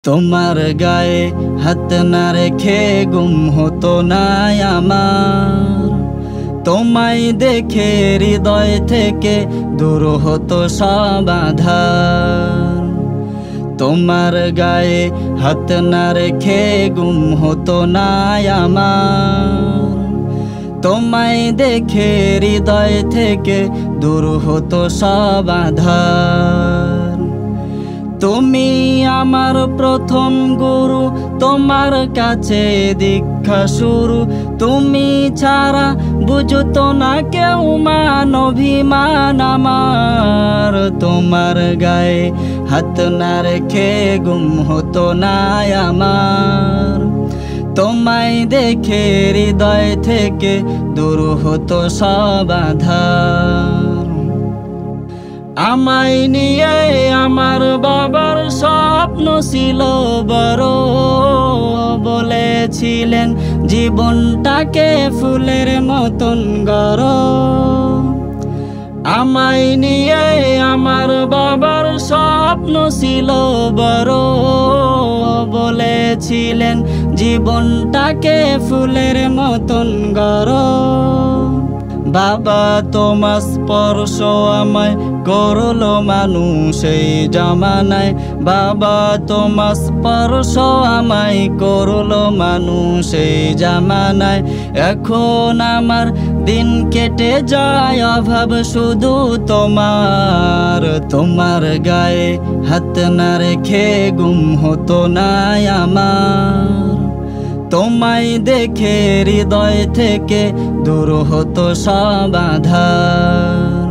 তোমার গায়ে হাত না রেখে গুম হতো না আমার। তোমায় দেখে হৃদয় থেকে দূর হতো সব আঁধার। তোমার গায়ে হাত না রেখে গুম হতো না আমার। তোমায় দেখে হৃদয় থেকে দূর হতো সব আঁধার। তুমি আমার প্রথম গুরু, তোমার কাছে দীক্ষা শুরু। তুমি ছাড়া বুঝতো না কেউ মান অভিমান আমার। তোমার গায়ে হাত না রেখে গুম হতো না আমার। তোমায় দেখে হৃদয় থেকে দূর হতো সব আঁধার। আমায় নিয়ে আমার বাবার স্বপ্ন ছিল বড়, বলেছিলেন জীবনটাকে ফুলের মতন গড়ো। আমায় নিয়ে আমার বাবার স্বপ্ন ছিল বড়, বলেছিলেন জীবনটাকে ফুলের মতন গড়ো। বাবা তোমার স্পর্শ আমায় করলো মানুষ এই জামানায়। বাবা তোমার স্পর্শ আমায় করলো মানুষ এই জামানায়। এখন আমার দিন কেটে যায় অভাব শুধু তোমার। তোমার গায়ে হাত না রেখে গুম হতো না আমার। তোমায় দেখে হৃদয় থেকে দূর হতো সব আঁধার।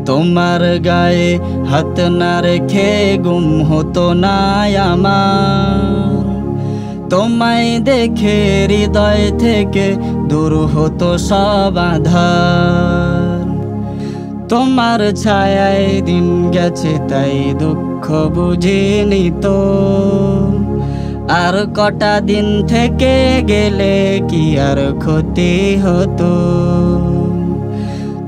তোমার গায়ে হাত না রেখে গুম হতো না আমার। তোমায় দেখে হৃদয় থেকে দূর হতো সব আঁধার। তোমার ছায়ায় দিন গেছে তাই দুঃখ বুঝিনি তো। আর কটা দিন থেকে গেলে কি আর ক্ষতি হতো।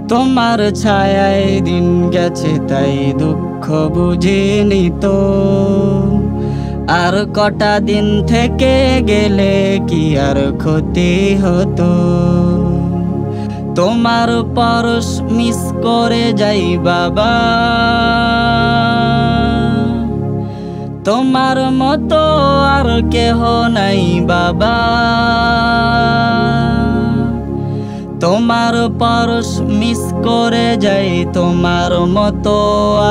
তোমার ছায়ায় দিন গেছে তাই দুঃখ বুঝিনি তো। আর কটা দিন থেকে গেলে কি আর ক্ষতি হতো। তোমার পরশ মিস করে যাই বাবা। তোমার মতো আর কেহ নাই বাবা। তোমার পরশ মিস করে যাই, তোমার মতো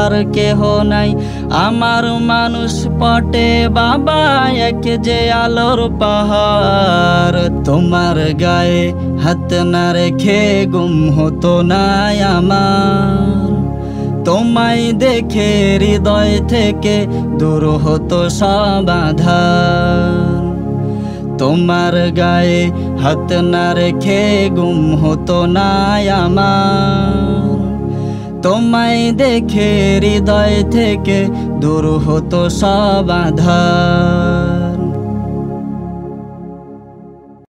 আর কেহ নাই। আমার মানুষ পটে বাবা এক যে আলোর পাহাড়। তোমার গায়ে হাত না রেখে গুম হতো না আমার। তোমায় দেখে হৃদয় থেকে দূর হতো সব আঁধার। তোমার গায়ে হাত না রেখে গুম হতো না আমার। তোমায় দেখে হৃদয় থেকে দূর হতো সব আঁধার।